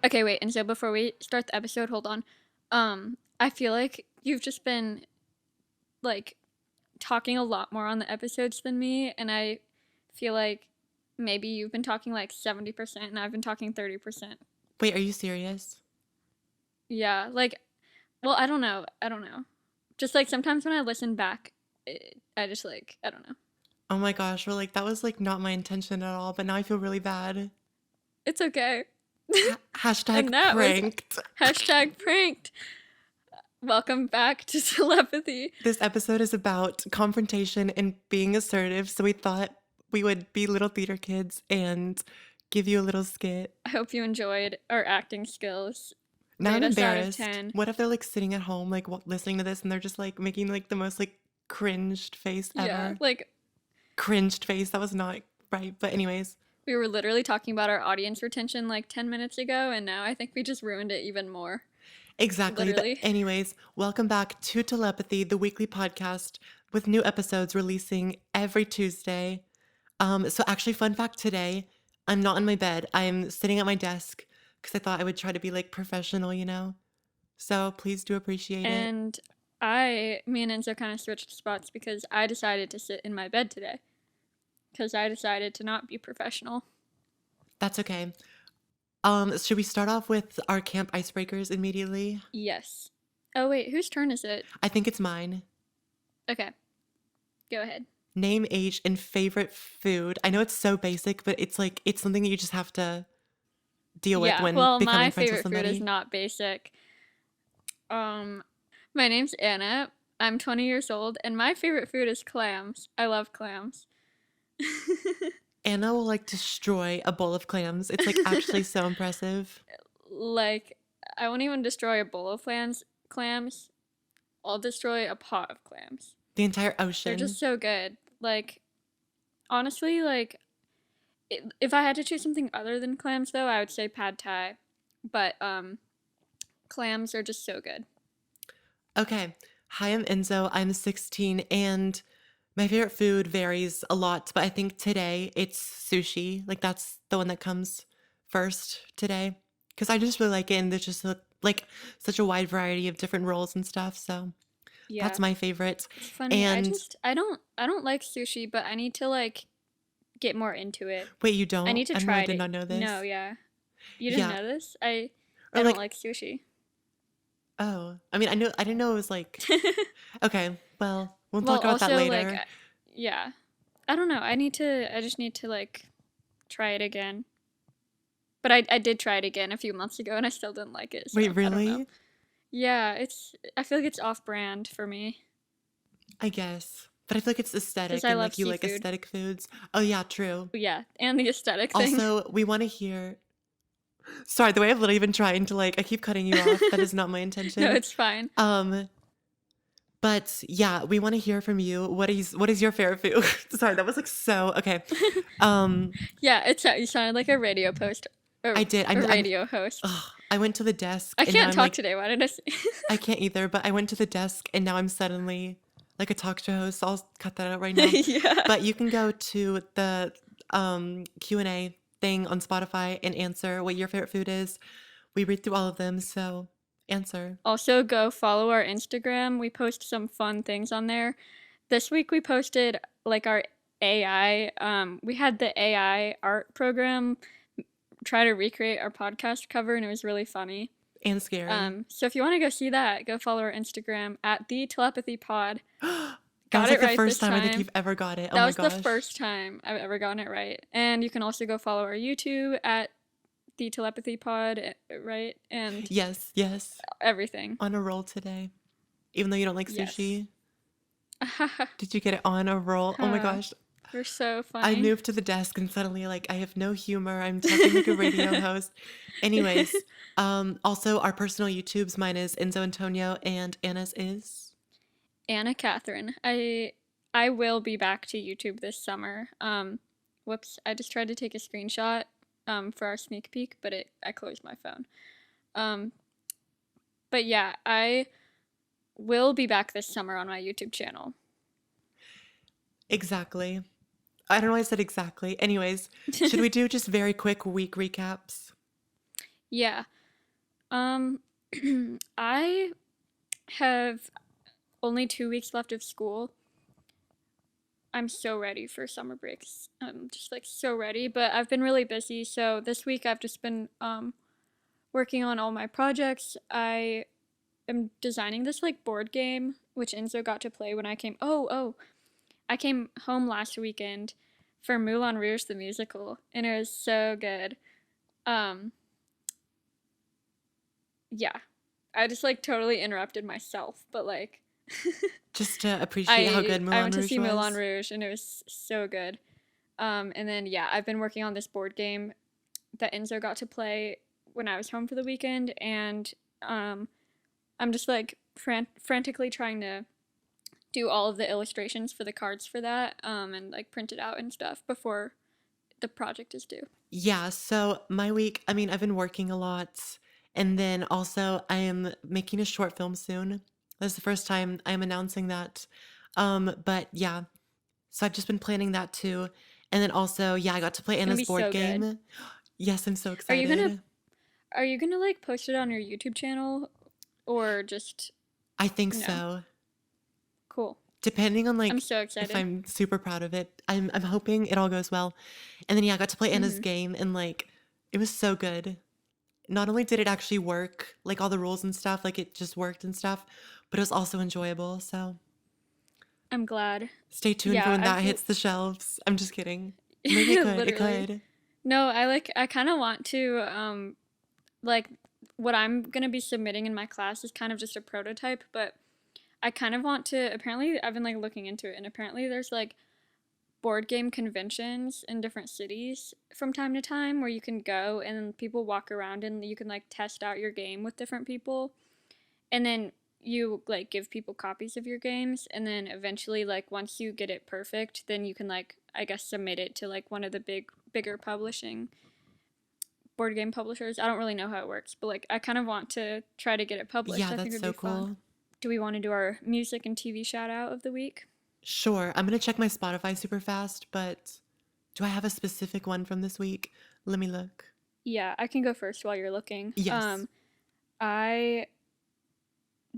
Okay, wait. And so before we start the episode, hold on. I feel like you've just been like talking a lot more on the episodes than me, and I feel like maybe you've been talking like 70% and I've been talking 30%. Wait, are you serious? Yeah, like, well, I don't know. I don't know. Just like sometimes when I listen back, I just like, I don't know. Oh my gosh, well, like that was like not my intention at all, but now I feel really bad. It's okay. Hashtag And that was pranked. hashtag pranked. Welcome back to Telepathy. This episode is about confrontation and being assertive, so we thought we would be little theater kids and give you a little skit. I hope you enjoyed our acting skills. Now I'm Rate us out of embarrassed. 10. What if they're like sitting at home, like listening to this, and they're just like making like the most like cringed face Yeah, ever? like Cringed face. That was not right. But anyways, we were literally talking about our audience retention like 10 minutes ago, and now I think we just ruined it even more. exactly. But Literally. anyways, welcome back to Telepathy, the weekly podcast with new episodes releasing every Tuesday. So actually, fun fact today, I'm not in my bed. I'm sitting at my desk because I thought I would try to be like professional, you know? So please do appreciate it. And me and Enzo kind of switched spots because I decided to sit in my bed today. Because I decided to not be professional. That's okay. Should we start off with our camp icebreakers immediately? Yes. Oh, wait, whose turn is it? I think it's mine. Okay, go ahead. Name, age, and favorite food. I know it's so basic, but it's like it's something that you just have to deal with Yeah, when well, becoming my friends with favorite food is somebody. not basic. Um, my name's Anna. I'm 20 years old, and my favorite food is clams. I love clams. Anna will like destroy a bowl of clams. It's like actually so impressive. Like, I won't even destroy a bowl of clams. I'll destroy a pot of clams. The entire They're ocean. just so good. Like, honestly, like, if I had to choose something other than clams, though, I would say pad thai. But, clams are just so good. Okay. Hi, I'm Enzo. I'm 16 and my favorite food varies a lot, but I think today it's sushi. Like that's the one that comes first today because I just really like it and there's just like such a wide variety of different rolls and stuff. So that's Yeah. my favorite. It's funny. And I don't like sushi, but I need to like get more into it. wait, you I don't? need to I try really did it. not know No, this. yeah. You didn't Yeah. know this? Or I don't like, like sushi. oh, I mean, I didn't know it was like, okay, well, we'll Well, talk about that also like later. yeah. I don't know. I just need to like try it again. But I did try it again a few months ago and I still didn't like it, Wait, so I don't know. really? Yeah, I feel like it's off-brand for me I guess. But I feel like it's because aesthetic I and love like you like seafood. aesthetic foods. Oh, yeah, true. But yeah, and the aesthetic thing. Also, we want to hear. Sorry, the way I've literally been trying to like, I keep cutting you off. That is not my No, intention. it's fine. Um, but yeah, we want to hear from you. What is your favorite food? Sorry, that was like so okay. Um, Yeah, you sounded like a radio post or I did. a I'm. radio host. Ugh, I went to the desk I and now can't I'm talk like, today. Why did I say? I can't either. But I went to the desk and now I'm suddenly like a talk show host. So I'll cut that out right now. Yeah. But you can go to the Q&A thing on Spotify and answer what your favorite food is. We read through all of them, so answer. Also, go follow our Instagram. We post some fun things on there. This week we posted like our AI. We had the AI art program try to recreate our podcast cover, and it was really funny. And scary. So if you want to go see that, go follow our Instagram at the Telepathy Pod. That Got was it like the right first this time I think time. you've ever got it. Oh That my was the gosh. first time I've ever gotten it right. And you can also go follow our YouTube at the Telepathy Pod, right? And Yes, yes. everything. On a roll today. Even though you don't like Yes. sushi. Did you get it on a roll? Oh my gosh. You're so I funny. moved to the desk and suddenly like I have no humor. I'm talking like a radio host. Anyways, also our personal YouTubes, mine is Enzo Antonio and Anna's is Anna Katherine. I will be back to YouTube this summer. Whoops, I just tried to take a screenshot for our sneak peek, but I closed my phone. Um, but yeah, I will be back this summer on my YouTube channel. exactly. I don't know why I said exactly. Anyways, should we do just very quick week recaps? Yeah. Um, I have only 2 weeks left of school. I'm so ready for summer breaks. I'm just like so ready, but I've been really busy. So this week I've just been working on all my projects. I am designing this like board game which Enzo got to play when I came. I came home last weekend for Moulin Rouge the musical, and it was so good. Um, yeah, I just like totally interrupted myself, but like Just to appreciate how I good I Moulin went to Rouge see Moulin was. Rouge and it was so good. And then yeah, I've been working on this board game that Enzo got to play when I was home for the weekend, and um, I'm just like frantically trying to do all of the illustrations for the cards for that, and like print it out and stuff before the project is due. Yeah, so my week, I mean, I've been working a lot. And then also, I am making a short film soon. That's the first time I'm announcing that. But yeah, so I've just been planning that too. And then also, yeah, I got to play It's gonna Anna's be board so good. game. Yes, I'm so Are you gonna excited. are you gonna like post it on your YouTube channel or just I think no? so. Cool. Depending on I'm like so if excited. I'm super proud of it. I'm hoping it all goes well. And then yeah, I got to play Anna's Mhm. game and like it was so good. Not only did it actually work, like all the rules and stuff, like it just worked and stuff, but it was also enjoyable. So I'm glad. stay tuned for Yeah, when that I've hits the shelves. I'm just kidding. Maybe it could. It literally. could. No, I kind of want to like what I'm going to be submitting in my class is kind of just a prototype, but I kind of want to apparently I've been like looking into it, and apparently there's like board game conventions in different cities from time to time where you can go and people walk around and you can like test out your game with different people, and then you like give people copies of your games, and then eventually like once you get it perfect then you can like I guess submit it to like one of the bigger publishing board game publishers. I don't really know how it works, but like I kind of want to try to get it published. Yeah, I think it that's would so be fun. cool. Do we want to do our music and TV shout out of the week? Sure. I'm going to check my Spotify super fast, but do I have a specific one from this week? Let me look. Yeah, I can go first while you're looking. Yes. I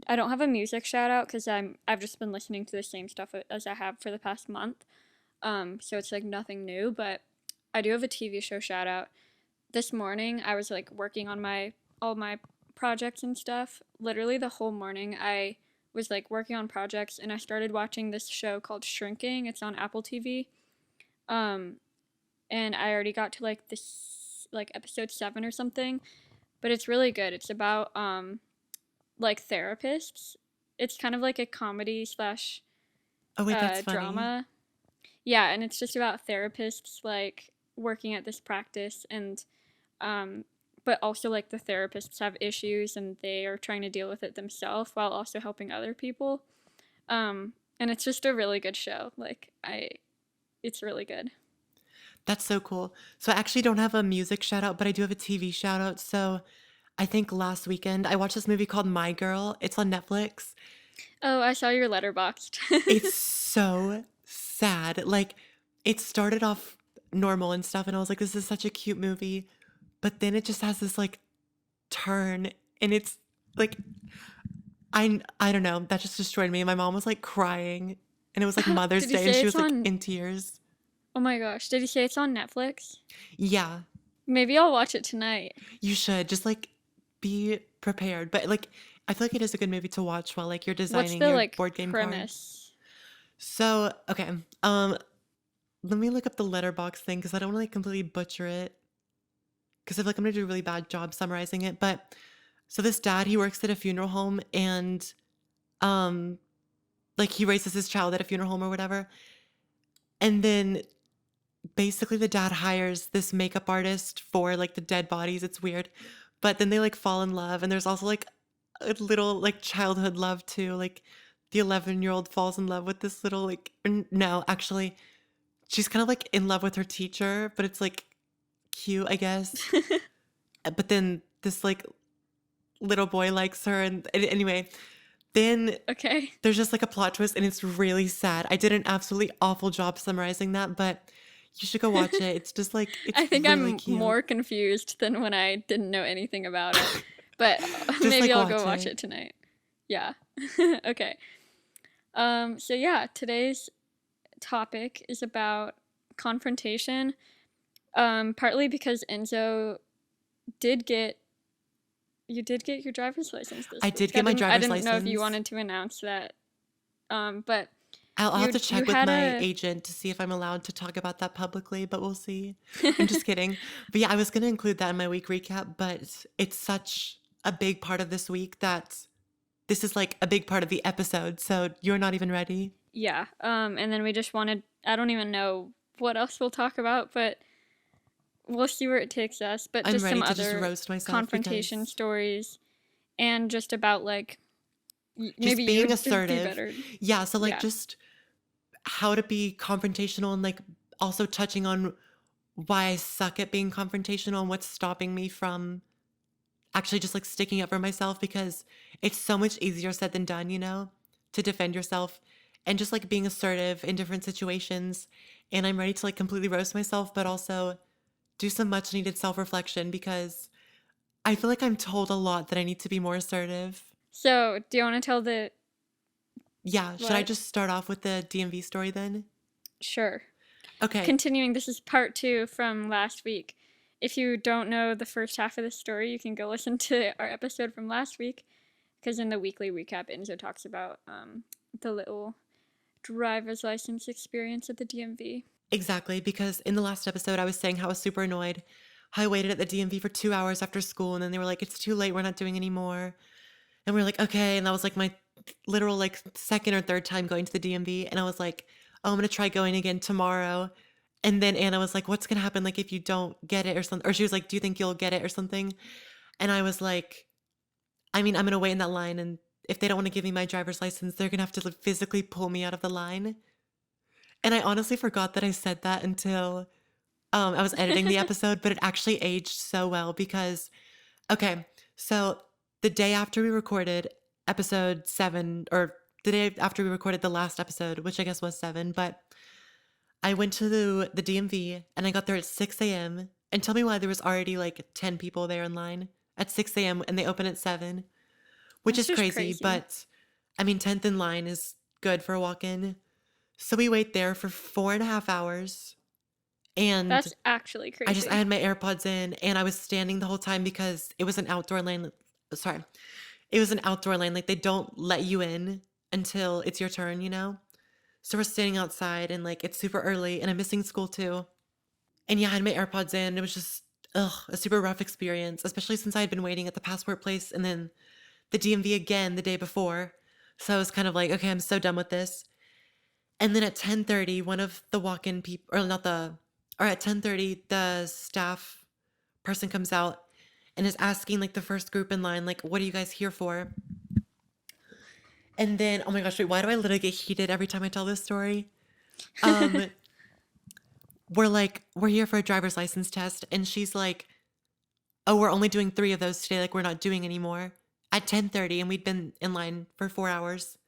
I don't have a music shout out because I've just been listening to the same stuff as I have for the past month. So it's like nothing new, but I do have a TV show shout out. This morning I was like working on my all my projects and stuff. Literally the whole morning I was like working on projects, and I started watching this show called Shrinking. It's on Apple TV. Um, and I already got to like this like episode 7 or something, but it's really good. It's about like therapists. It's kind of like a comedy slash Oh, wait, that's funny. drama. Yeah, and it's just about therapists like working at this practice, and um but also like the therapists have issues and they are trying to deal with it themselves while also helping other people. And it's just a really good show. Like I it's really good. That's so cool. So I actually don't have a music shout out, but I do have a TV shout out. So I think last weekend I watched this movie called My Girl. It's on Netflix. Oh, I saw your letterboxed. It's so sad. Like it started off normal and stuff and I was like this is such a cute movie, but then it just has this like turn and it's like I don't know, that just destroyed me. My mom was like crying and it was like Mother's Did you Day and say she it's was like on in tears. Oh my gosh, did you say it's on Netflix? Yeah, Maybe I'll watch it tonight. you should just like be prepared. But like I feel like it is a good movie to watch while like you're What's designing the your like board game cards. premise? So, okay. Let me look up the letterbox thing because I don't want to like completely butcher it because I feel like I'm gonna do a really bad job summarizing it. But so this dad, he works at a funeral home and um like he raises his child at a funeral home or whatever. And then basically the dad hires this makeup artist for like the dead bodies. It's weird. But then they like fall in love and there's also like a little like childhood love too. Like the 11-year-old falls in love with this little like no, actually she's kind of like in love with her teacher, but it's like cute, I guess. But then this like little boy likes her and anyway, then Okay. there's just like a plot twist and it's really sad. I did an absolutely awful job summarizing that, but you should go watch it. It's just like it's I think really I'm cute. more confused than when I didn't know anything about it. but Just maybe like I'll go watch watching. it tonight. Yeah. Okay. So yeah, today's topic is about confrontation. Partly because Enzo did get you did get your driver's license I this did week. get my I driver's didn't know if you license. wanted to announce that. But I'll have to you check with had my a agent to see if I'm allowed to talk about that publicly, but we'll see. I'm just kidding. But yeah, I was going to include that in my week recap, but it's such a big part of this week that this is like a big part of the episode. So you're not even ready. yeah. And then we just wanted I don't even know what else we'll talk about, but we'll see where it takes us. But I'm just some ready to just other roast myself confrontation because stories and just about like maybe just you being would do assertive. better. Yeah. So like Yeah. just how to be confrontational and like also touching on why I suck at being confrontational and what's stopping me from actually just like sticking up for myself because it's so much easier said than done, to defend yourself and just like being assertive in different situations. And I'm ready to like completely roast myself, but also do some much needed self reflection because I feel like I'm told a lot that I need to be more assertive. So, do you want to tell the Yeah, should I what? just start off with the DMV story then? Sure. Okay, Continuing, this is part 2 from last week. If you don't know the first half of the story, you can go listen to our episode from last week because in the weekly recap, Enzo talks about the little driver's license experience at the DMV. exactly. Because in the last episode, I was saying how I was super annoyed. How I waited at the DMV for 2 hours after school, and then they were like, it's too late, we're not doing anymore. And we were like, okay. And that was like my literal like second or third time going to the DMV. And I was like, oh, I'm gonna try going again tomorrow. And then Anna was like, what's gonna happen like if you don't get it or something? Or she was like, do you think you'll get it or something? And I was like, I mean, I'm gonna wait in that line and if they don't want to give me my driver's license, they're gonna have to like, physically pull me out of the line. And I honestly forgot that I said that until I was editing the episode, but it actually aged so well because okay, so the day after we recorded episode 7, or the day after we recorded the last episode, which I guess was 7, but I went to the DMV and I got there at 6 a.m. And tell me why there was already like 10 people there in line at 6 a.m. and they open at 7, which That's is just crazy, crazy. but I mean, 10th in line is good for a walk in. So we wait there for 4.5 hours and That's actually I crazy. had my AirPods in and I was standing the whole time because it was an outdoor lane. Sorry, it was an outdoor lane. Like they don't let you in until it's your turn. So we're standing outside and like it's super early and I'm missing school too. And yeah, I had my AirPods in. It was just a super rough experience, especially since I had been waiting at the passport place and then the DMV again the day before. So I was kind of like, okay, I'm so done with this. And then at 10:30, one of the walk-in people, or not the, or at 10:30, the staff person comes out and is asking like the first group in line, like, what are you guys here for? And then, oh my gosh, wait, why do I literally get heated every time I tell this story? Um, we're like, we're here for a driver's license test. And she's like, oh, we're only doing 3 of those today. Like, we're not doing anymore at 10:30. And we'd been in line for 4 hours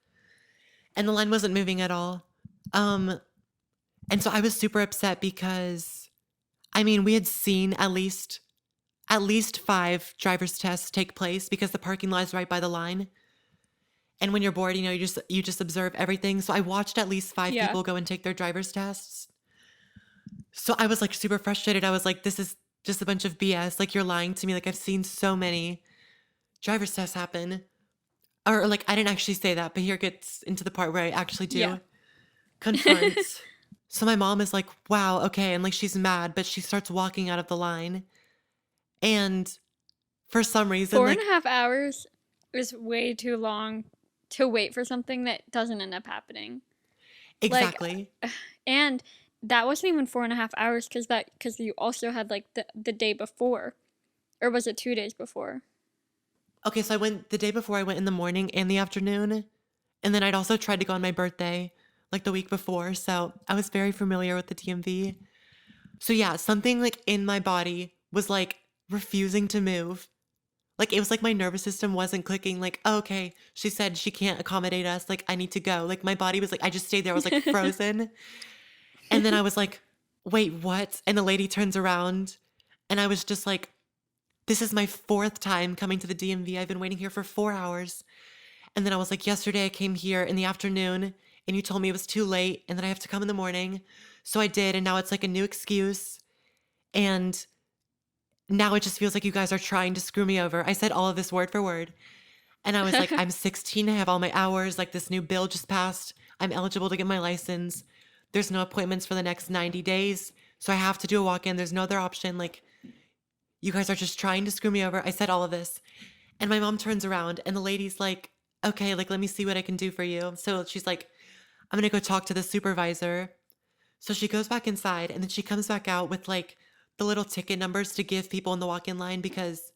and the line wasn't moving at all. Um, and so I was super upset because, I mean, we had seen at least 5 driver's tests take place because the parking lot is right by the line. And when you're bored, you just observe everything. So I watched at least 5 Yeah. people go and take their driver's tests. So I was like super frustrated. I was like, this is just a bunch of BS. Like you're lying to me. Like I've seen so many driver's tests happen. Or like I didn't actually say that, but here gets into the part where I actually Yeah. do confront. So my mom is like, wow, okay. And like she's mad, but she starts walking out of the line. And for some reason, Four and a like half hours is way too long to wait for something that doesn't end up happening. Like, exactly. and that wasn't even 4.5 hours because you also had like the day before, or was it 2 days before? Okay, so I went the day before, I went in the morning and the afternoon. And then I'd also tried to go on my birthday like the week before. So I was very familiar with the DMV. So yeah, something like in my body was like refusing to move. Like it was like my nervous system wasn't clicking, like, oh, okay, she said she can't accommodate us. Like I need to go. Like my body was like, I just stayed there. I was like frozen. And then I was like, wait, what? And the lady turns around and I was just like, this is my fourth time coming to the DMV. I've been waiting here for 4 hours. And then I was like, yesterday I came here in the afternoon and you told me it was too late and then I have to come in the morning. So I did. And now it's like a new excuse. And now it just feels like you guys are trying to screw me over. I said all of this word for word. And I was like, I'm 16. I have all my hours. Like this new bill just passed. I'm eligible to get my license. There's no appointments for the next 90 days. So I have to do a walk in. There's no other option. Like, you guys are just trying to screw me over. I said all of this. And my mom turns around and the lady's like, okay, like, let me see what I can do for you. So she's like, I'm going to go talk to the supervisor. So she goes back inside and then she comes back out with like the little ticket numbers to give people in the walk in line because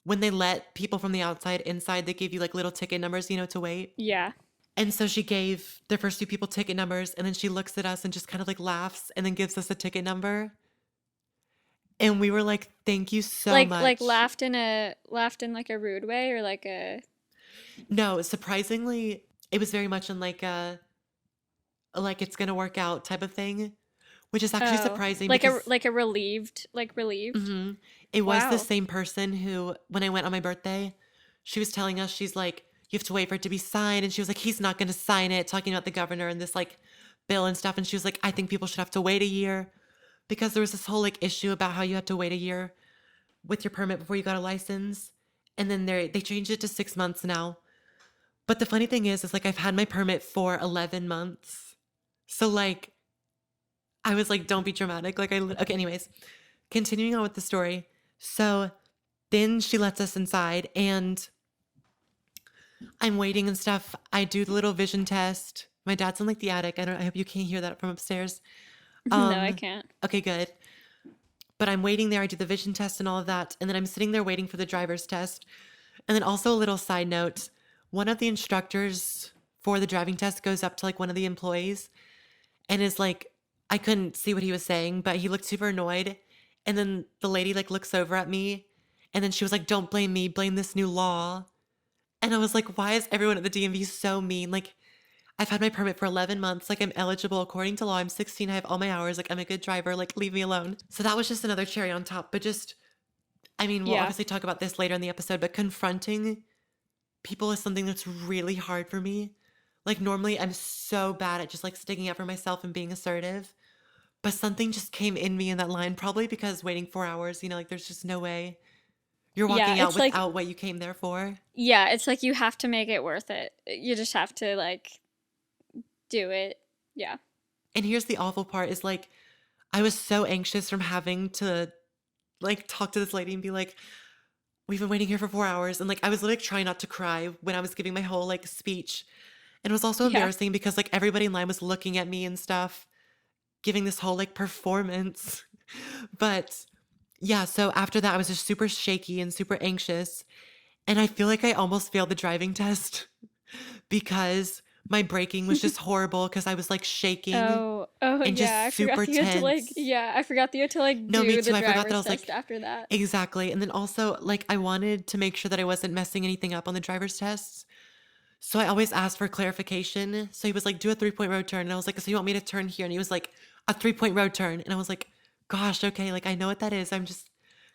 when they let people from the outside inside, they give you like little ticket numbers, to wait. Yeah. And so she gave the first few people ticket numbers and then she looks at us and just kind of like laughs and then gives us a ticket number. And we were like, thank you so Like much. laughed in like a rude way or like a No, surprisingly, it was very much in like it's gonna work out type of thing, which is actually oh, surprising because like a relieved. mhm, it was the Wow. same person who, when I went on my birthday, she was telling us, she's like, you have to wait for it to be signed. And she was like, he's not gonna sign it, talking about the governor and this like bill and stuff. And she was like, I think people should have to wait a year because there was this whole like issue about how you had to wait a year with your permit before you got a license. And then they changed it to 6 months now. But the funny thing is like I've had my permit for 11 months. So like I was like, don't be dramatic. Like okay, anyways, continuing on with the story. So then she lets us inside and I'm waiting and stuff. I do the little vision test. My dad's in like the attic. I hope you can't hear that from upstairs. No, I Um, can't. okay, good. But I'm waiting there. I do the vision test and all of that. And then I'm sitting there waiting for the driver's test. And then also a little side note, one of the instructors for the driving test goes up to like one of the employees and is like, I couldn't see what he was saying, but he looked super annoyed. And then the lady like looks over at me and then she was like, don't blame me, blame this new law. And I was like, why is everyone at the DMV so mean? Like, I've had my permit for 11 months. Like, I'm eligible according to law. I'm 16. I have all my hours. Like, I'm a good driver. Like, leave me alone. So that was just another cherry on top. But just, I mean, we'll Yeah. obviously talk about this later in the episode, but confronting people is something that's really hard for me. Like, normally I'm so bad at just like sticking up for myself and being assertive. But something just came in me in that line, probably because waiting 4 hours, like, there's just no way you're Yeah, walking out it's like without what you came there for. yeah, it's like you have to make it worth it. You just have to like do it. Yeah. And here's the awful part is like, I was so anxious from having to like talk to this lady and be like, we've been waiting here for 4 hours. And like, I was literally trying not to cry when I was giving my whole like speech. And it was also Yeah. embarrassing because like everybody in line was looking at me and stuff, giving this whole like performance. But yeah, so after that, I was just super shaky and super anxious. And I feel like I almost failed the driving test because my braking was just horrible because I was like shaking Oh and yeah, I just forgot super that you had to like tense. yeah, I forgot that you had to like No, me do the too. I forgot that I driver's was test like, after that. exactly. And then also, like, I wanted to make sure that I wasn't messing anything up on the driver's tests. So I always asked for clarification. So he was like, do a 3 point road turn. And I was like, so you want me to turn here? And he was like, a 3 point road turn. And I was like, gosh, okay. Like, I know what that is. I'm just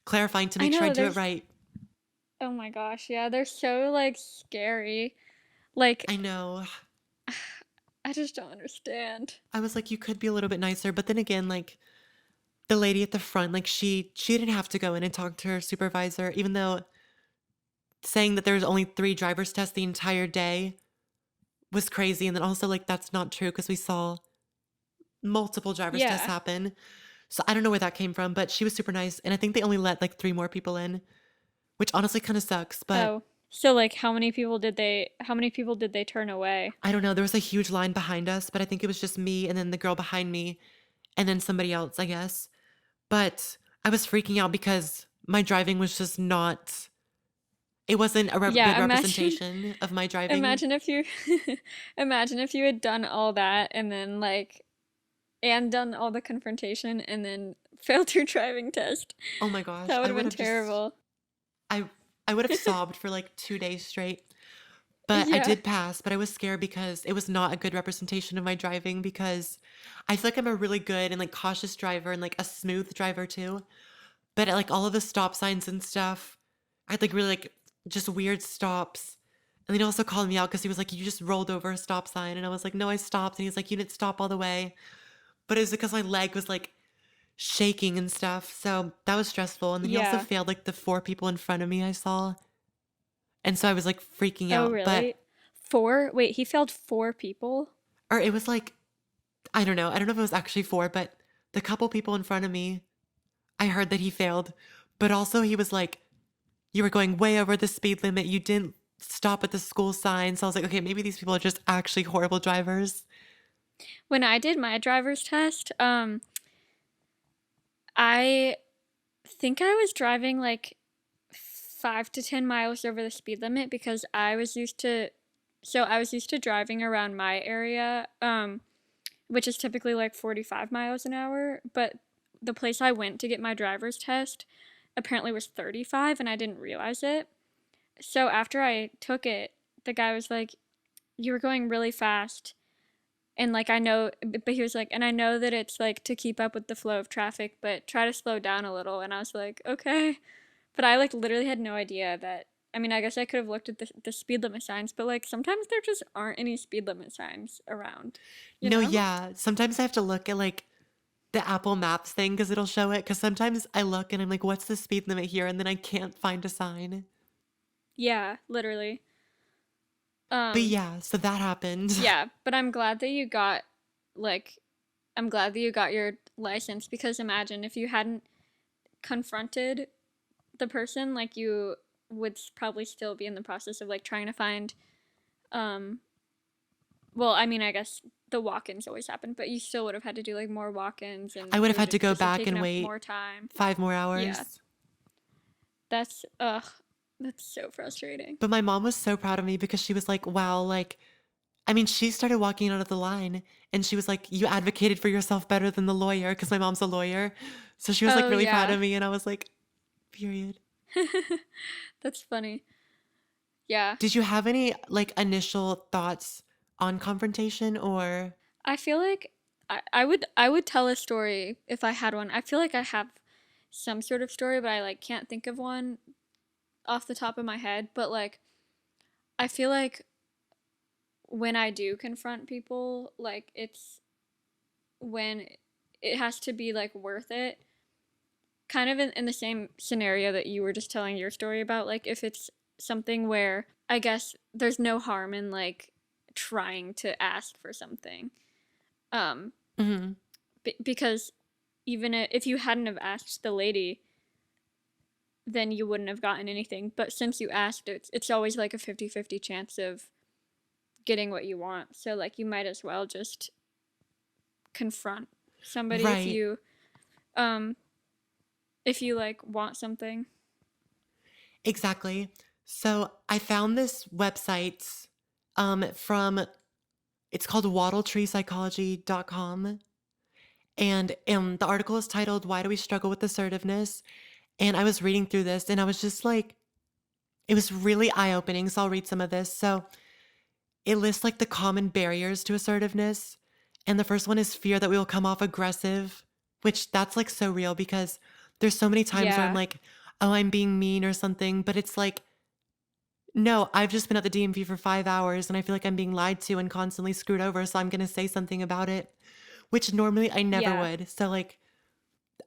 clarifying to I make sure I know do it there's right. oh my gosh, yeah, they're so like scary. Like I know. I just don't understand. I was like, you could be a little bit nicer. But then again, like, the lady at the front, like, she didn't have to go in and talk to her supervisor, even though saying that there was only 3 driver's tests the entire day was crazy. And then also, like, that's not true because we saw multiple driver's tests Yeah. happen. So I don't know where that came from, but she was super nice. And I think they only let like 3 more people in, which honestly kind of sucks. But Oh. So like how many people did they turn away? I don't know. There was a huge line behind us, but I think it was just me and then the girl behind me and then somebody else, I guess. But I was freaking out because my driving was just not, it wasn't a good Yeah, representation of my driving. imagine if you imagine if you had done all that and then like and done all the confrontation and then failed your driving test. Oh my gosh. That would I have would been have just, terrible. I, I would have sobbed for like 2 days straight. But I Yeah. did pass, but I was scared because it was not a good representation of my driving because I feel like I'm a really good and like cautious driver and like a smooth driver too. but at, like, all of the stop signs and stuff, I had, like, really, like, just weird stops. And then he also called me out because he was like, "You just rolled over a stop sign." And I was like, "No, I stopped." And he's like, "You didn't stop all the way." But it was because my leg was, like, shaking and stuff, so that was stressful. And then he also Yeah. failed, like, the 4 people in front of me I saw, and so I was, like, freaking Oh, out, but really? Four? Wait, he failed four people? or it was, like, I don't know if it was actually 4, but the couple people in front of me, I heard that he failed, but also he was like, "You were going way over the speed limit, you didn't stop at the school sign." So I was like, "Okay, maybe these people are just actually horrible drivers." When I did my driver's test, I think I was driving like 5 to 10 miles over the speed limit because I was used to driving around my area, which is typically like 45 miles an hour. But the place I went to get my driver's test apparently was 35, and I didn't realize it. So after I took it, the guy was like, "You were going really fast." And like, I know, but he was like, "And I know that it's like to keep up with the flow of traffic, but try to slow down a little." And I was like, "Okay." But I like literally had no idea that. I mean, I guess I could have looked at the speed limit signs, but like sometimes there just aren't any speed limit signs around, you No, know? yeah, sometimes I have to look at, like, the Apple Maps thing because 'cause it'll show it. Because sometimes I look and I'm like, "What's the speed limit here?" And then I can't find a sign. Yeah, literally. But Um, yeah, so that happened. yeah, but like, I'm glad that you got your license because imagine if you hadn't confronted the person, like you would probably still be in the process of like trying to find, um, well, I mean, I guess the walk-ins always happen, but you still would have had to do like more walk-ins I and would it have would had to have go just have back taken and up wait more time. 5 more Yeah, hours. that's that's so frustrating. But my mom was so proud of me because she was like, "Wow," like, I mean, she started walking out of the line and she was like, "You advocated for yourself better than the lawyer," because my mom's a lawyer. So she was like Oh really proud yeah. of me and I was like, "Period." That's funny. Yeah. Did you have any like initial thoughts on confrontation or I feel like I would tell a story if I had one. I feel like I have some sort of story, but I like can't think of one off the top of my head. But like I feel like when I do confront people, like it's when it has to be like worth it. Kind of in the same scenario that you were just telling your story about, like if it's something where I guess there's no harm in like trying to ask for something. Um, Mhm. because even if you hadn't have asked the lady, then you wouldn't have gotten anything. But since you asked, it's always like a 50-50 chance of getting what you want. So like you might as well just confront somebody Right. um if you like want something. Exactly. So I found this website from it's called wattletreepsychology.com. And the article is titled "Why Do We Struggle with Assertiveness?" And I was reading through this and I was just like, it was really eye opening. So I'll read some of this. So it lists like the common barriers to assertiveness. And the first one is fear that we will come off aggressive, which that's like so real because there's so many times where I'm Yeah. like, oh, I'm being mean or something. But it's like, no, I've just been at the DMV for 5 hours and I feel like I'm being lied to and constantly screwed over. So I'm going to say something about it, which normally I never Yeah. would. So, like,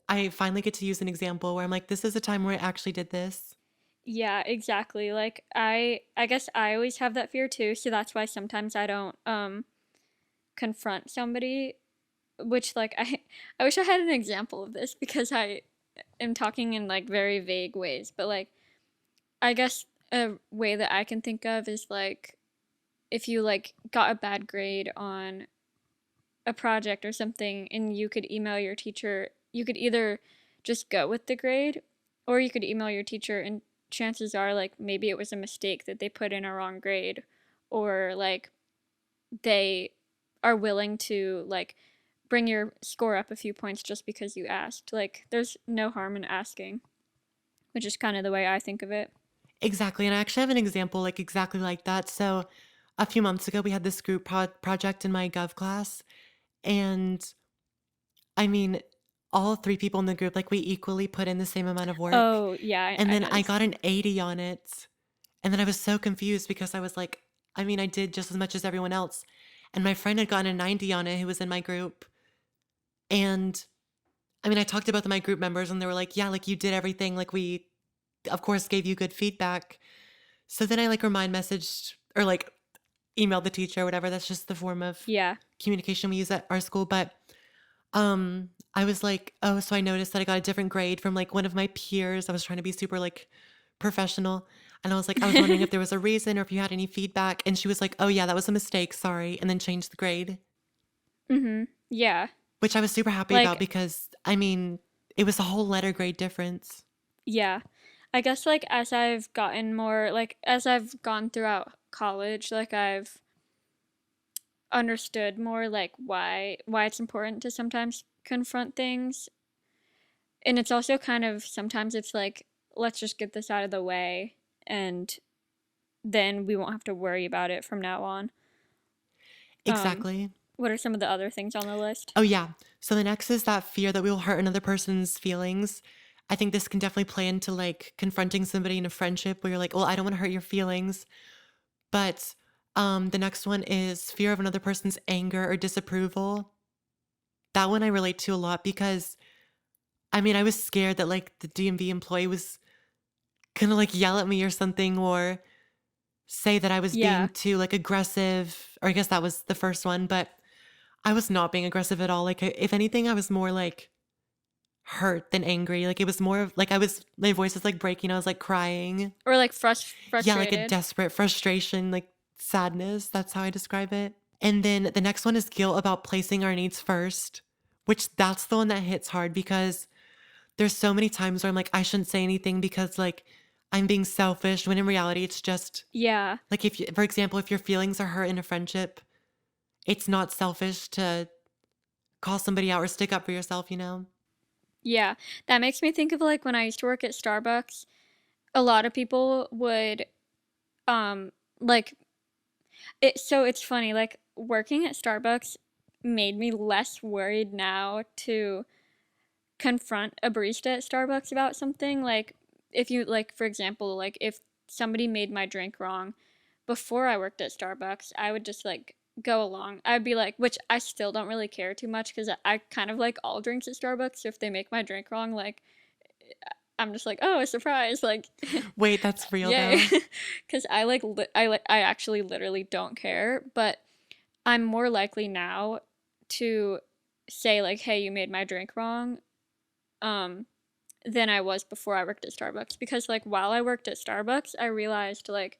I finally get to use an example where I'm like, this is a time where I actually did this. Yeah, exactly. Like I guess I always have that fear too, so that's why sometimes I don't confront somebody, which like I wish I had an example of this because I am talking in like very vague ways, but like I guess a way that I can think of is like if you like got a bad grade on a project or something and you could email your teacher, you could either just go with the grade or you could email your teacher and chances are like maybe it was a mistake that they put in a wrong grade or like they are willing to like bring your score up a few points just because you asked. Like there's no harm in asking, which is kind of the way I think of it. Exactly. And I actually have an example like exactly like that. So, a few months ago, we had this group project in my gov class. And I mean, all 3 people in the group, like, we equally put in the same amount of work, Oh, yeah, and I then I noticed. got an 80 on it, and then I was so confused because I was like, I mean, I did just as much as everyone else, and my friend had gotten a 90 on it who was in my group, and, I mean, I talked about to my group members, and they were like, "Yeah, like, you did everything, like, we, of course, gave you good feedback." So then I, like, remind messaged or, like, emailed the teacher or whatever, that's just the form of Yeah. communication we use at our school, but I was like, "Oh, so I noticed that I got a different grade from, like, one of my peers." I was trying to be super, like, professional, and I was like, "I was wondering if there was a reason or if you had any feedback," and she was like, "Oh, yeah, that was a mistake, sorry," and then changed the grade, Mhm. Yeah. which I was super happy about Like, because, I mean, it was a whole letter grade difference. yeah. I guess, like, as I've gotten more like, as I've gone throughout college, like, I've understood more, like, why it's important to sometimes confront things, and it's also kind of sometimes it's like, "Let's just get this out of the way, and then we won't have to worry about it from now on." Um, Exactly. what are some of the other things on the list? Oh, yeah. So the next is that fear that we will hurt another person's feelings. I think this can definitely play into, like, confronting somebody in a friendship where you're like, "Well, I don't wanna hurt your feelings." But, the next one is fear of another person's anger or disapproval. That one I relate to a lot because, I mean, I was scared that, like, the DMV employee was gonna, like, yell at me or something or say that I was being Yeah. too, like, aggressive, or I guess that was the first one, but I was not being aggressive at all. Like, if anything, I was more, like, hurt than angry. Like, it was more of like, I was my voice was, like, breaking, I was, like, crying. Or, like, Yeah, like a frustrated. desperate frustration, like sadness, that's how I describe it. And then the next one is guilt about placing our needs first, which that's the one that hits hard because there's so many times where I'm like, I shouldn't say anything because like I'm being selfish when in reality it's just Yeah. like if you, for example, if your feelings are hurt in a friendship, it's not selfish to call somebody out or stick up for yourself, you know? Yeah. That makes me think of, like, when I used to work at Starbucks, a lot of people would, um, like it's funny, like, working at Starbucks made me less worried now to confront a barista at Starbucks about something, like, if you like, for example, like, if somebody made my drink wrong before I worked at Starbucks, I would just, like, go along. I'd be like which I still don't really care too much because I kind of like all drinks at Starbucks, so if they make my drink wrong, like, I'm just like, "Oh, a surprise," like, Wait, that's real yay, though. because I actually literally don't care, but I'm more likely now to say, like, "Hey, you made my drink wrong," um, than I was before I worked at Starbucks, because, like, while I worked at Starbucks, I realized, like,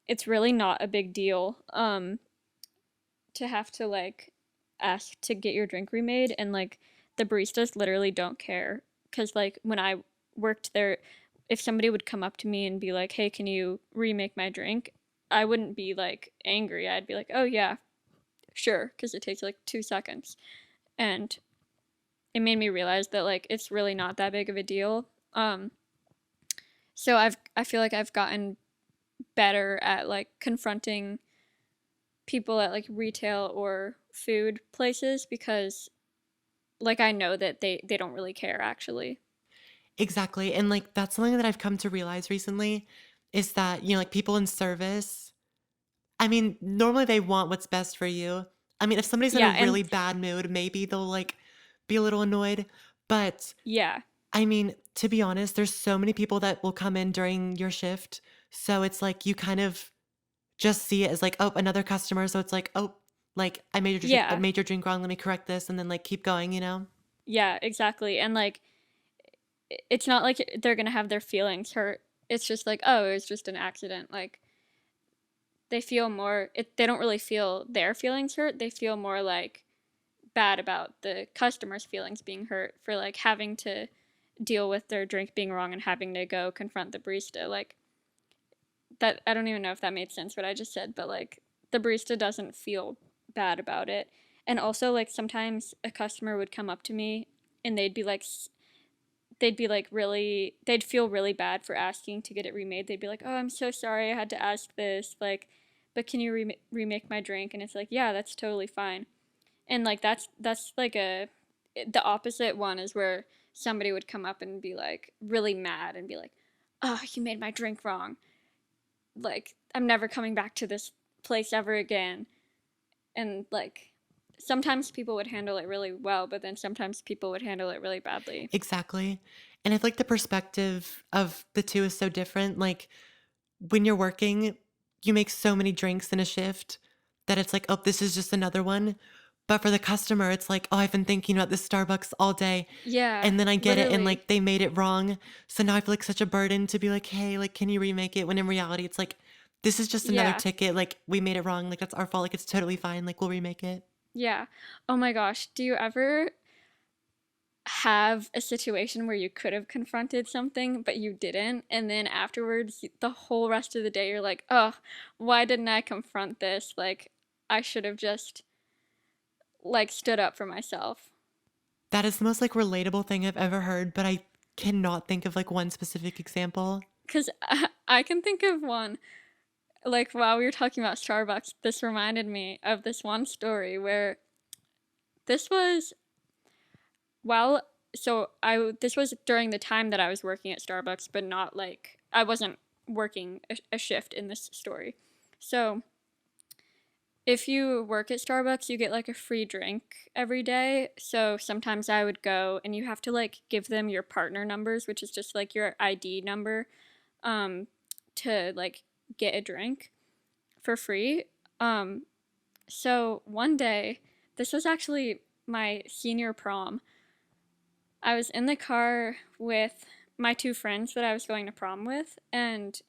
it's really not a big deal, to have to, like, ask to get your drink remade, and, like, the baristas literally don't care, because, like, when I worked there, if somebody would come up to me and be like, "Hey, can you remake my drink?" I wouldn't be, like, angry, I'd be like, "Oh, yeah, sure," because it takes, like, 2 seconds, and it made me realize that, like, it's really not that big of a deal, so I feel like I've gotten better at, like, confronting people at, like, retail or food places because, like, I know that they don't really care actually. Exactly. And like that's something that I've come to realize recently is that, you know, like people in service, I mean, normally they want what's best for you. I mean, if somebody's in a Yeah, and really bad mood, maybe they'll like be a little annoyed. But yeah. I mean, to be honest, there's so many people that will come in during your shift. So it's like you kind of just see it as like, oh, another customer. So it's like, oh, like I Yeah. made your drink wrong. Let me correct this, and then like keep going. You know? Yeah, exactly, and, like, it's not like they're gonna have their feelings hurt. It's just like, "Oh, it was just an accident," like, they don't really feel their feelings hurt, they feel more, like, bad about the customer's feelings being hurt for, like, having to deal with their drink being wrong and having to go confront the barista, like, that I don't even know if that made sense what I just said, but, like, the barista doesn't feel bad about it, and also, like, sometimes a customer would come up to me and they'd be like they'd feel really bad for asking to get it remade. They'd be like, "Oh, I'm so sorry I had to ask this, like, but can you remake my drink?" And it's like, "Yeah, that's totally fine." And like that's like a the opposite one is where somebody would come up and be like really mad and be like, "Oh, you made my drink wrong. Like, I'm never coming back to this place ever again." And like sometimes people would handle it really well, but then sometimes people would handle it really badly. Exactly. And I feel like the perspective of the two is so different. Like when you're working, you make so many drinks in a shift that it's like, oh, this is just another one. But for the customer, it's like, oh, I've been thinking about this Starbucks all day. Yeah, And then I get it and literally. like they made it wrong. So now I feel like such a burden to be like, hey, like, can you remake it? When in reality, it's like, this is just another Yeah. ticket. Like, we made it wrong. Like, that's our fault. Like, it's totally fine. Like, we'll remake it. Yeah. Oh my gosh, do you ever have a situation where you could have confronted something but you didn't, and then afterwards the whole rest of the day you're like, "Oh, why didn't I confront this? Like I should have just like stood up for myself." That is the most like relatable thing I've ever heard, but I cannot think of like one specific example. Cuz I can think of one. Like while we were talking about Starbucks, this reminded me of this one story where this was while so I this was during the time that I was working at Starbucks, but not like I wasn't working a shift in this story. So if you work at Starbucks, you get like a free drink every day. So sometimes I would go and you have to like give them your partner numbers, which is just like your ID number, um, to like get a drink for free. Um, so one day, this was actually my senior prom. I was in the car with my two friends that I was going to prom with, and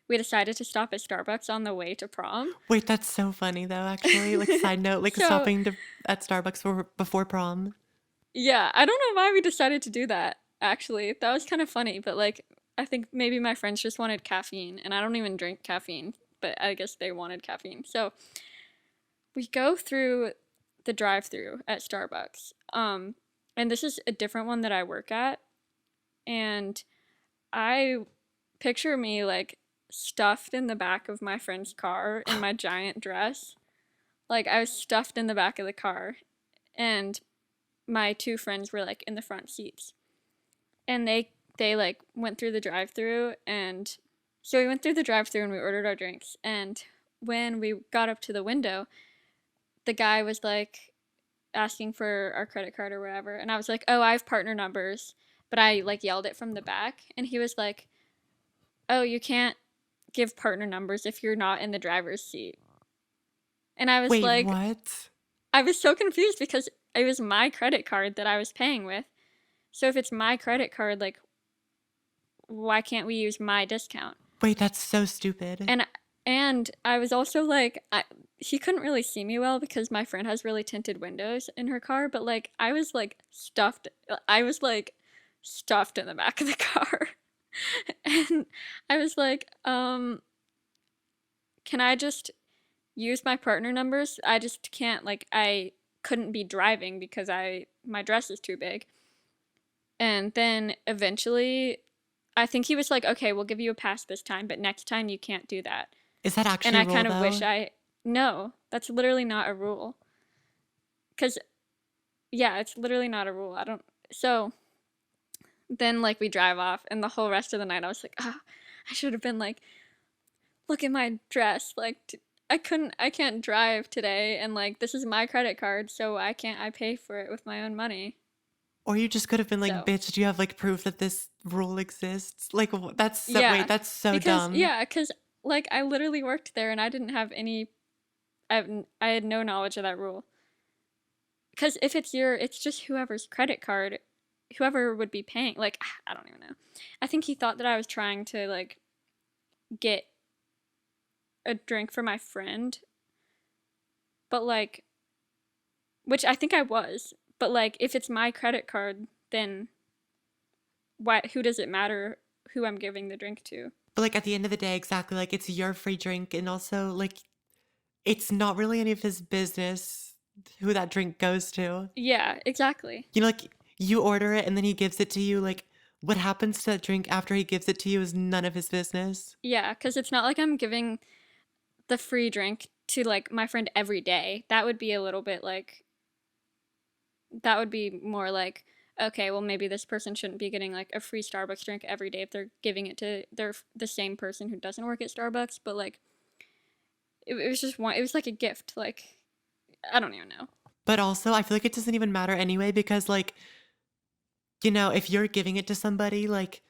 we decided to stop at Starbucks on the way to prom. Wait, that's so funny though, actually. Like side note, like So, stopping to at Starbucks for before prom. yeah, I don't know why we decided to do that, actually. That was kind of funny, but like, I think maybe my friends just wanted caffeine, and I don't even drink caffeine, but I guess they wanted caffeine. So, we go through the drive through at Starbucks. And this is a different one that I work at, and I picture me like stuffed in the back of my friend's car in my giant dress. Like I was stuffed in the back of the car, and my two friends were like in the front seats. And they like went through the drive-through, and so we went through the drive-through and we ordered our drinks, and when we got up to the window, the guy was like asking for our credit card or whatever, and I was like, "Oh, I have partner numbers." But I like yelled it from the back, and he was like, "Oh, you can't give partner numbers if you're not in the driver's seat." And I was Wait, like, what? I was so confused because it was my credit card that I was paying with. So if it's my credit card, like, why can't we use my discount? Wait, that's so stupid. And I was also like, he couldn't really see me well because my friend has really tinted windows in her car, but like I was like stuffed. I was like stuffed in the back of the car. And I was like, can I just use my partner numbers? I just can't, like, I couldn't be driving because my dress is too big. And then eventually I think he was like, "Okay, we'll give you a pass this time, but next time you can't do that." Is that And actually a I rule kind of wish though? I no, that's literally not a rule. Cuz yeah, it's literally not a rule. I don't so then like we drive off, and the whole rest of the night I was like, "Ah, I should have been like, look at my dress. Like I can't drive today, and like this is my credit card, so I pay for it with my own money." Or you just could have been like, So, bitch, do you have like proof that this rule exists? Like, that's so, wait, yeah. that's so Because dumb. yeah, cuz like I literally worked there and I didn't have any I had no knowledge of that rule. Cuz if it's just whoever's credit card, whoever would be paying, like I don't even know. I think he thought that I was trying to like get a drink for my friend, but like which I think I was, but like if it's my credit card, then why who does it matter who I'm giving the drink to? But like at the end of the day, exactly, like it's your free drink. And also, like, it's not really any of his business who that drink goes to. Yeah, exactly. You know, like you order it and then he gives it to you. Like, what happens to that drink after he gives it to you is none of his business. Yeah, cuz it's not like I'm giving the free drink to like my friend every day. That would be a little bit like that would be more like, okay, well maybe this person shouldn't be getting like a free Starbucks drink every day if they're giving it to the same person who doesn't work at Starbucks, but like it was just one, it was like a gift, like I don't even know. But also, I feel like it doesn't even matter anyway because, like, you know, if you're giving it to somebody, like,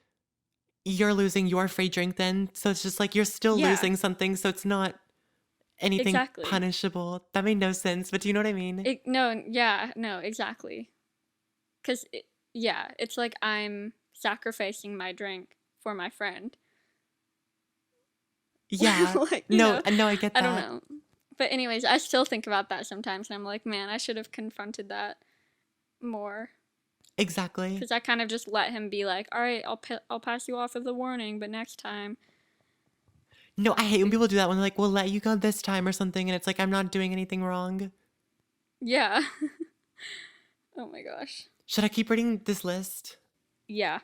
you're losing your free drink then. So it's just like you're still Yeah, losing something. So it's not anything exactly. punishable. That made no sense. But do you know what I mean? No, yeah, no, exactly. Cuz yeah, it's like I'm sacrificing my drink for my friend. Yeah. Like, No, no, I get I don't that. know. But anyways, I still think about that sometimes and I'm like, man, I should have confronted that more. Exactly. Cuz I kind of just let him be like, "All right, I'll pass you off with a warning, but next time." No, I hate when people do that when they're like, we'll let you go this time or something. And it's like, I'm not doing anything wrong. Yeah. Oh my gosh. Should I keep reading this list? Yeah.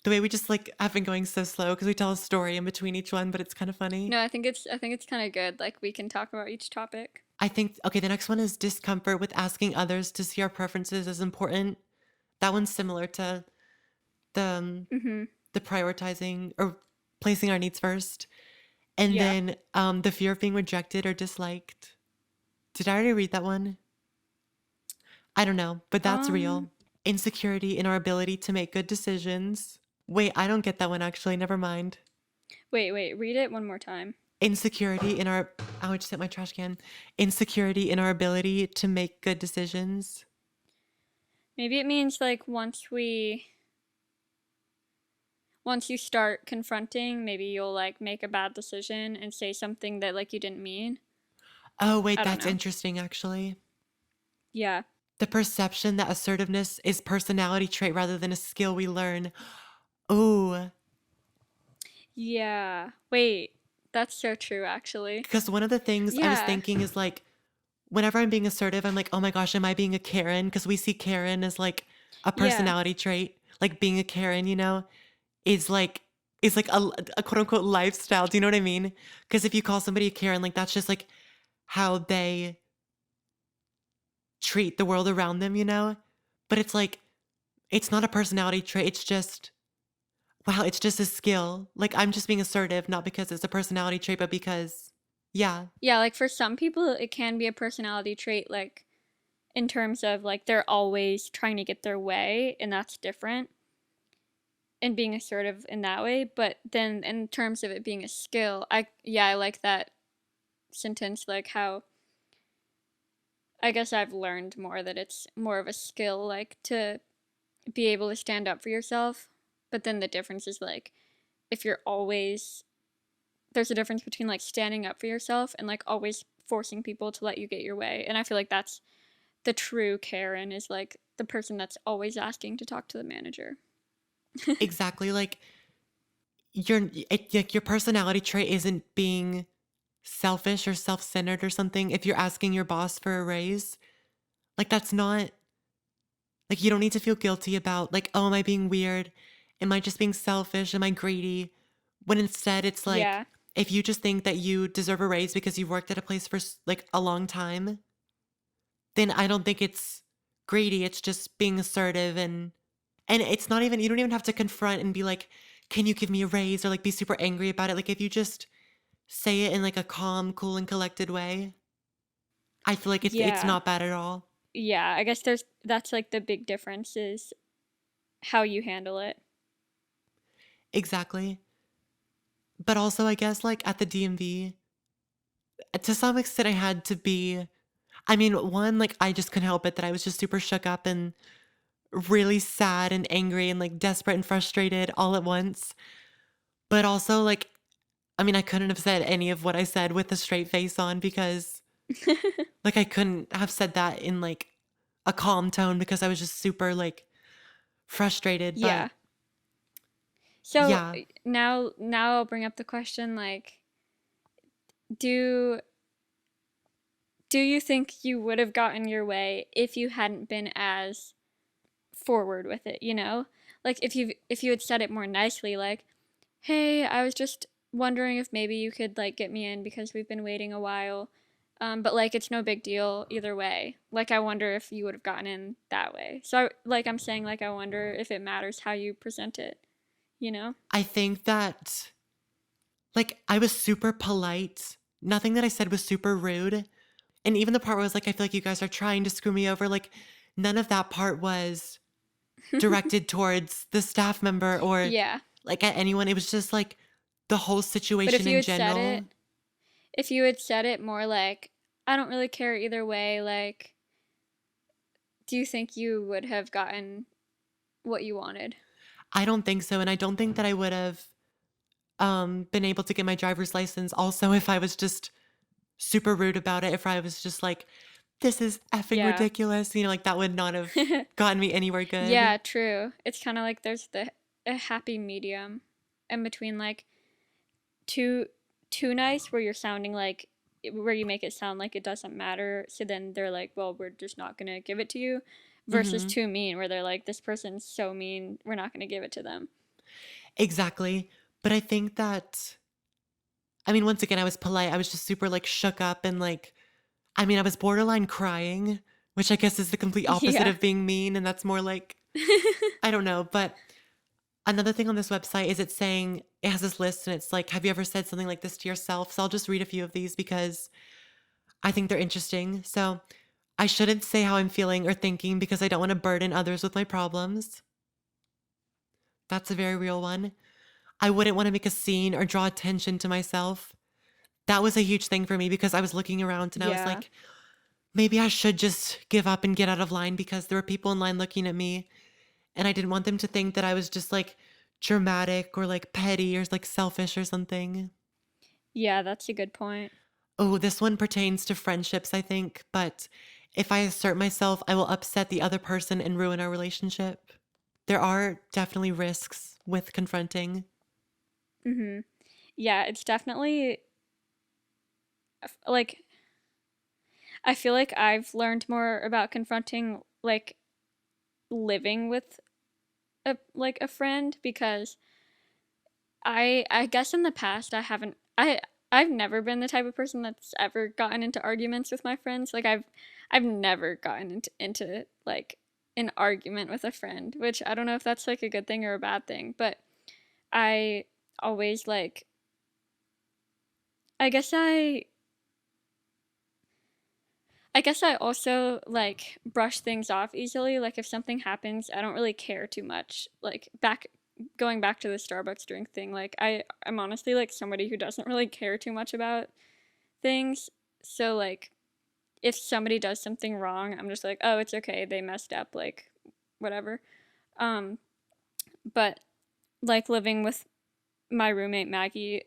The way we just like have been going so slow because we tell a story in between each one, but it's kind of funny. No, I think it's kind of good. Like we can talk about each topic. I think, okay, the next one is discomfort with asking others to see our preferences as important. That one's similar to the, um, Mhm. the prioritizing or placing our needs first. And Yeah. then the fear of being rejected or disliked. Did I already read that one? I don't know, but that's Um real. Insecurity in our ability to make good decisions. Wait, I don't get that one actually. Never mind. wait, read it one more time. Insecurity in our. Oh, I just hit my trash can. Insecurity in our ability to make good decisions. Maybe it means like once you start confronting, maybe you'll like make a bad decision and say something that like you didn't mean. Oh, wait, I don't that's know. interesting actually. Yeah. The perception that assertiveness is personality trait rather than a skill we learn. Oh, Yeah. Wait. That's so true actually. because one of the things I was Yeah. thinking is like, whenever I'm being assertive, I'm like, oh my gosh, am I being a Karen? Because we see Karen as like a Yeah. personality trait. Like being a Karen, you know, is like a quote unquote lifestyle. Do you know what I mean? Because if you call somebody a Karen, like that's just like how they treat the world around them, you know? But it's like it's not a personality trait. It's just wow, it's just a skill. Like I'm just being assertive, not because it's a personality trait, but because yeah, Yeah, like for some people it can be a personality trait like in terms of like they're always trying to get their way and that's different and being assertive in that way, but then in terms of it being a skill, I like that sentence like how I guess I've learned more that it's more of a skill like to be able to stand up for yourself, but then the difference is like if you're always there's a difference between like standing up for yourself and like always forcing people to let you get your way. And I feel like that's the true Karen is like the person that's always asking to talk to the manager. exactly. Like like your personality trait isn't being selfish or self-centered or something. If you're asking your boss for a raise, like that's not like you don't need to feel guilty about like, oh, am I being weird? Am I just being selfish? Am I greedy? When instead it's like Yeah. if you just think that you deserve a raise because you've worked at a place for like a long time, then I don't think it's greedy. It's just being assertive and it's not even you don't even have to confront and be like, "Can you give me a raise?" or like be super angry about it. Like if you just say it in like a calm, cool and collected way, I feel like it's Yeah. not bad at all. Yeah. I guess that's like the big difference is how you handle it. Exactly. But also I guess like at the DMV, to some extent I had to be I mean, one, like I just couldn't help it that I was just super shook up and really sad and angry and like desperate and frustrated all at once. But also like I mean, I couldn't have said any of what I said with a straight face on because like I couldn't have said that in like a calm tone because I was just super like frustrated. Yeah. But So yeah, now I'll bring up the question like do do you think you would have gotten your way if you hadn't been as forward with it, you know? Like if you had said it more nicely like, "Hey, I was just wondering if maybe you could like get me in because we've been waiting a while." But like it's no big deal either way. Like I wonder if you would have gotten in that way. So like I'm saying, like I wonder if it matters how you present it, you know? I think that, like, I was super polite. Nothing that I said was super rude. And even the part where I was like, I feel like you guys are trying to screw me over, like, none of that part was directed towards the staff member or Yeah. like at anyone. It was just like the whole But situation in general. if you had said it more like, I don't really care either way, like, do you think you would have gotten what you wanted? I don't think so. And I don't think that I would have been able to get my driver's license also if I was just super rude about it. If I was just like, this is effing Yeah. ridiculous, like that would not have gotten me anywhere good. Yeah, true. It's kind of like there's a happy medium in between like too too nice where you're sounding like where you make it sound like it doesn't matter. So then they're like, well, we're just not going to give it to you versus Hmm. too mean where they're like this person's so mean, we're not going to give it to them. Exactly. But I think that, I mean, once again, I was polite. I was just super like shook up and like, I mean, I was borderline crying, which I guess is the complete opposite Yeah. of being mean. And that's more like, I don't know. But another thing on this website is it's saying, it has this list and it's like, have you ever said something like this to yourself? So I'll just read a few of these because I think they're interesting. So I shouldn't say how I'm feeling or thinking because I don't want to burden others with my problems. That's a very real one. I wouldn't want to make a scene or draw attention to myself. That was a huge thing for me because I was looking around and I was Yeah. like, maybe I should just give up and get out of line because there were people in line looking at me and I didn't want them to think that I was just like dramatic or like petty or like selfish or something. Yeah, that's a good point. Oh, this one pertains to friendships, I think, but if I assert myself, I will upset the other person and ruin our relationship. There are definitely risks with confronting. Mhm. Yeah, it's definitely like I feel like I've learned more about confronting like living with a friend because I guess in the past I've never been the type of person that's ever gotten into arguments with my friends. Like I've never gotten into like an argument with a friend, which I don't know if that's like a good thing or a bad thing, but I always like I guess I guess I also like brush things off easily. Like if something happens, I don't really care too much. Like back going back to the Starbucks drink thing, like I'm honestly like somebody who doesn't really care too much about things. So like if somebody does something wrong, I'm just like, "Oh, it's okay. They messed up, like whatever." Um but like living with my roommate Maggie,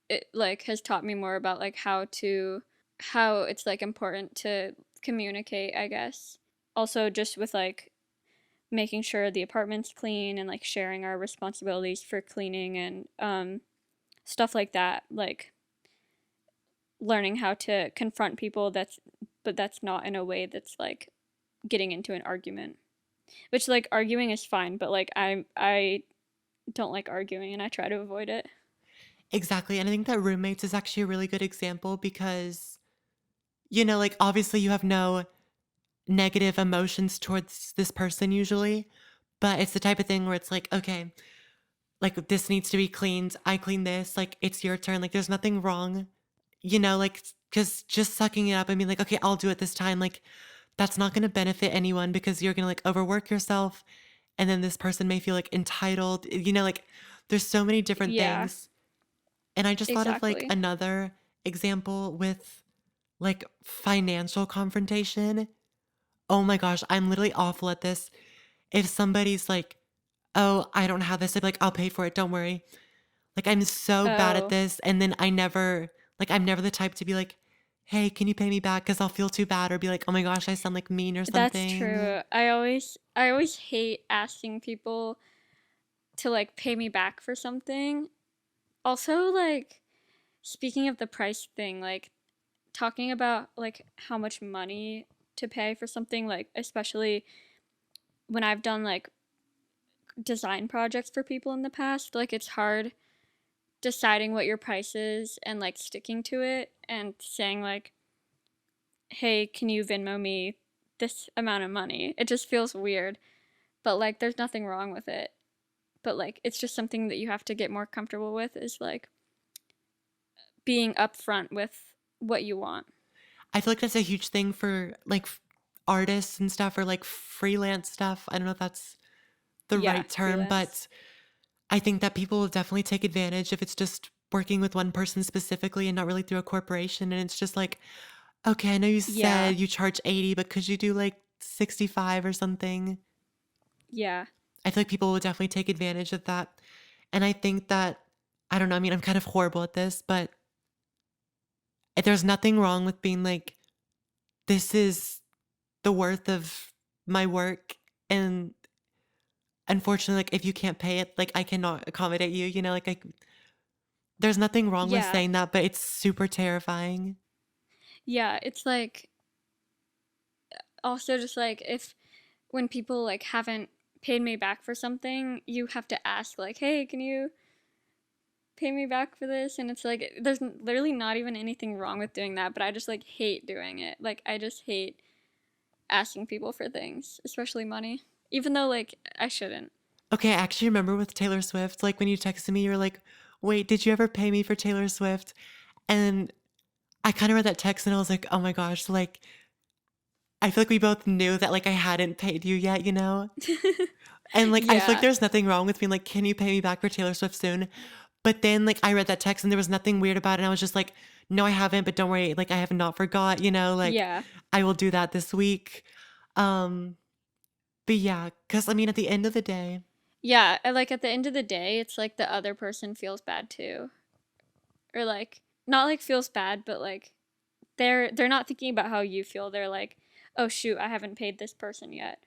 it like has taught me more about like how it's like important to communicate, I guess. Also just with like making sure the apartment's clean and like sharing our responsibilities for cleaning and stuff like that, like learning how to confront people that's not in a way that's like getting into an argument. Which like arguing is fine, but like I don't like arguing and I try to avoid it. Exactly. And I think that roommates is actually a really good example because, like obviously you have no negative emotions towards this person usually, but it's the type of thing where it's like, okay, like this needs to be cleaned. I clean this. Like it's your turn. Like there's nothing wrong, like because just sucking it up and being like, okay, I'll do it this time. Like that's not going to benefit anyone because you're going to like overwork yourself. And then this person may feel like entitled, like there's so many different Yeah, things. And I just thought of like exactly. another example with like financial confrontation. Oh my gosh, I'm literally awful at this. If somebody's like, oh, I don't have this, I'd be like, I'll pay for it, don't worry. Like, I'm so bad at Oh, this. And then I'm never the type to be like, hey, can you pay me back? Because I'll feel too bad or be like, oh my gosh, I sound like mean or that's something. true. I always hate asking people to like pay me back for something. Also, like speaking of the price thing, like talking about like how much money to pay for something, like especially when I've done like design projects for people in the past, like it's hard deciding what your price is and like sticking to it and saying like hey, can you Venmo me this amount of money? It just feels weird. But like there's nothing wrong with it. But like it's just something that you have to get more comfortable with is like being upfront with what you want. I feel like that's a huge thing for like artists and stuff or like freelance stuff. I don't know if that's the Yeah, right term, freelance. but I think that people will definitely take advantage if it's just working with one person specifically and not really through a corporation. And it's just like, okay, I know you Yeah. said you charge 80, but could you do like 65 or something? Yeah. I feel like people will definitely take advantage of that. And I think that, I don't know, I mean, I'm kind of horrible at this, but there's nothing wrong with being like, this is the worth of my work. And unfortunately, like, if you can't pay it, like, I cannot accommodate you, like, there's nothing wrong with Yeah. saying that, but it's super terrifying. Yeah, it's like also just like if when people like haven't paid me back for something, you have to ask like, "Hey, can you pay me back for this?" And it's like there's literally not even anything wrong with doing that, but I just like hate doing it. Like I just hate asking people for things, especially money. Even though like I shouldn't. Okay, I actually remember with Taylor Swift, like, when you texted me, you were like, wait, did you ever pay me for Taylor Swift? And I kind of read that text and I was like, oh my gosh, like, I feel like we both knew that, like, I hadn't paid you yet, you know? And, like, I feel like Yeah. there's nothing wrong with being like, can you pay me back for Taylor Swift soon? But then, like, I read that text and there was nothing weird about it. And I was just like, no, I haven't, but don't worry. Like, I have not forgot, like, Yeah. I will do that this week. Um, but yeah, because I mean, at the end of the day, Yeah, and like at the end of the day, it's like the other person feels bad too. Or like not like feels bad, but like they're not thinking about how you feel. They're like, "Oh shoot, I haven't paid this person yet."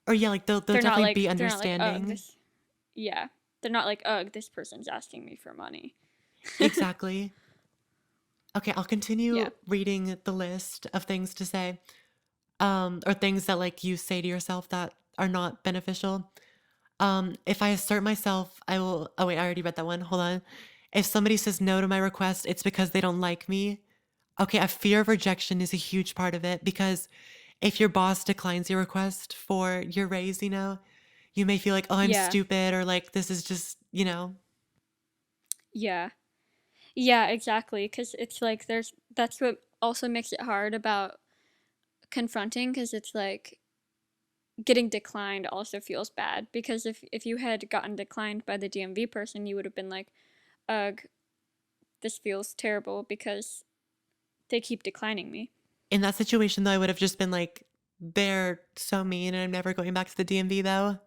or yeah, like, they'll definitely be They're not like, "Ugh, understanding. this." Yeah. They're not like, "Ugh, this person's asking me for money." Exactly. Okay, I'll continue Yeah. reading the list of things to say, or things that, like, you say to yourself that are not beneficial. If I assert myself, I will. Oh, wait, I already read that one. Hold on. If somebody says no to my request, it's because they don't like me. Okay, a fear of rejection is a huge part of it because if your boss declines your request for your raise, you may feel like, oh, I'm Yeah. stupid or like this is just. Yeah. Yeah, exactly, cuz it's like there's that's what also makes it hard about confronting cuz it's like getting declined also feels bad because if you had gotten declined by the DMV person, you would have been like, "Ugh, this feels terrible because they keep declining me." In that situation, though, I would have just been like, they're so mean and I'm never going back to the DMV though.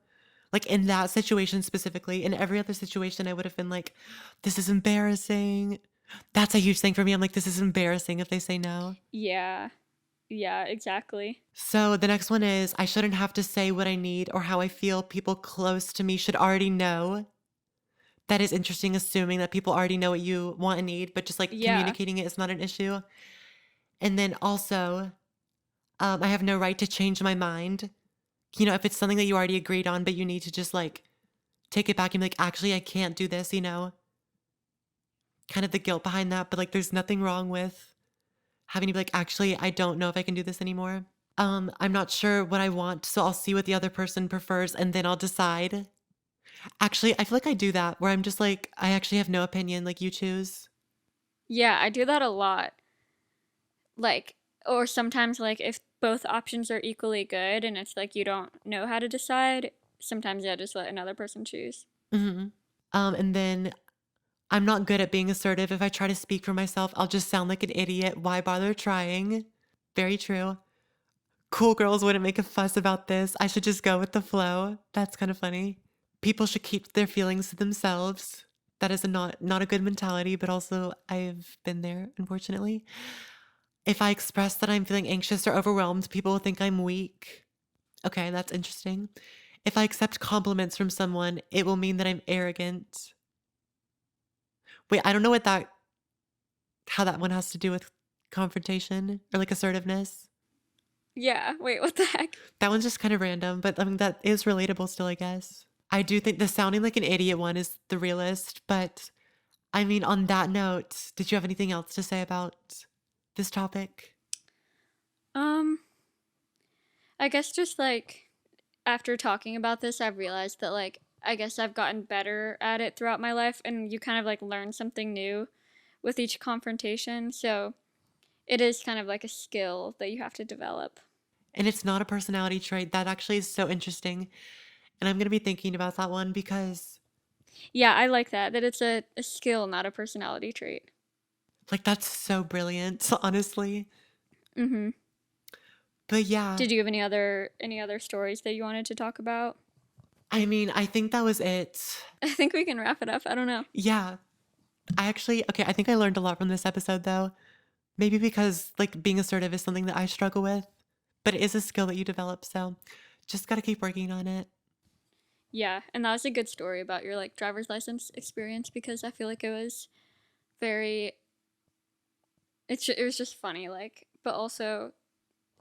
Like in that situation specifically, in every other situation, I would have been like, this is embarrassing. That's a huge thing for me. I'm like, this is embarrassing if they say no. Yeah. Yeah, exactly. So the next one is I shouldn't have to say what I need or how I feel. People close to me should already know. That is interesting, assuming that people already know what you want and need, but just like Yeah. communicating it is not an issue. And then also, I have no right to change my mind. If it's something that you already agreed on, but you need to just like take it back and be like, actually, I can't do this. Kind of the guilt behind that, but like there's nothing wrong with having to be like, actually, I don't know if I can do this anymore. I'm not sure what I want, so I'll see what the other person prefers and then I'll decide. Actually, I feel like I do that where I'm just like, I actually have no opinion, like you choose. Yeah, I do that a lot. Like or sometimes like if both options are equally good and it's like you don't know how to decide, sometimes yeah, just let another person choose. hmm and then I'm not good at being assertive. If I try to speak for myself, I'll just sound like an idiot. Why bother trying? Very true. Cool girls wouldn't make a fuss about this. I should just go with the flow. That's kind of funny. People should keep their feelings to themselves. That is not a good mentality, but also I've been there, unfortunately. If I express that I'm feeling anxious or overwhelmed, people will think I'm weak. Okay, that's interesting. If I accept compliments from someone, it will mean that I'm arrogant. Wait, I don't know how that one has to do with confrontation or like assertiveness. Yeah, wait, what the heck? That one's just kind of random, but I mean, that is relatable still, I guess. I do think the sounding like an idiot one is the realist, but I mean, on that note, did you have anything else to say about this topic? Um, I guess just like after talking about this, I've realized that like I guess I've gotten better at it throughout my life, and you kind of like learn something new with each confrontation. So it is kind of like a skill that you have to develop. And it's not a personality trait. That actually is so interesting. And I'm going to be thinking about that one because, Yeah, I like that. That it's a skill, not a personality trait. like, that's so brilliant, honestly. Mm-hmm. But yeah, Did you have any other stories that you wanted to talk about? I mean, I think that was it. I think we can wrap it up. I don't know. Yeah, okay, I think I learned a lot from this episode though. Maybe because, like, being assertive is something that I struggle with, but it is a skill that you develop. So just got to keep working on it. Yeah, and that was a good story about your like driver's license experience because I feel like it was very it was just funny like but also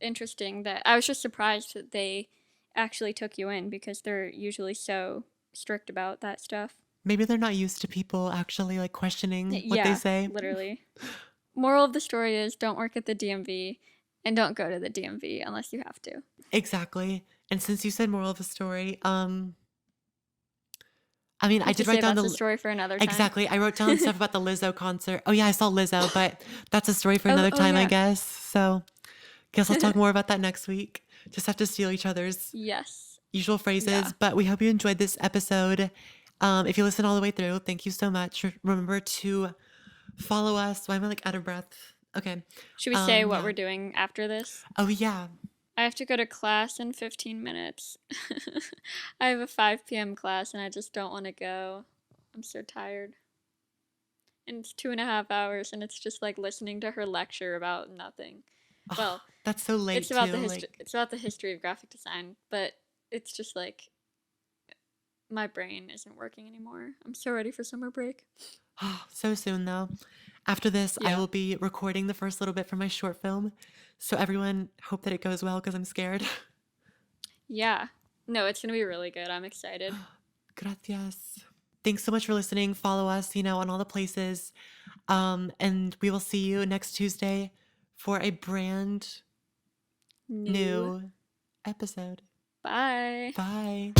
interesting that I was just surprised that they actually took you in because they're usually so strict about that stuff. Maybe they're not used to people actually, like, questioning what they Yeah, say. literally. Moral of the story is don't work at the DMV and don't go to the DMV unless you have to. Exactly. And since you said moral of the story, I mean, You I have to did write save down that's a the story for another time. exactly. I wrote down stuff about the Lizzo concert. Oh yeah, I saw Lizzo, but that's a story for Oh, another oh time, I yeah. guess. So, guess I'll talk more about that next week. Just have to steal each other's Yes. usual phrases. Yeah. But we hope you enjoyed this episode. If you listen all the way through, thank you so much. Remember to follow us. Why am I like out of breath? Okay. Should we say what Yeah. we're doing after this? Oh yeah. I have to go to class in 15 minutes. I have a 5 p.m. class and I just don't want to go. I'm so tired. And it's 2.5 hours and it's just like listening to her lecture about nothing. Oh, Well, that's so it's late about too. the history Like, it's about the history of graphic design, but it's just like my brain isn't working anymore. I'm so ready for summer break. oh, so soon though. After this, I Yeah. will be recording the first little bit for my short film. So everyone, hope that it goes well because I'm scared. Yeah. No, it's going to be really good. I'm excited. Gracias. Thanks so much for listening. Follow us, on all the places. And we will see you next Tuesday for a brand New. new episode. Bye. Bye.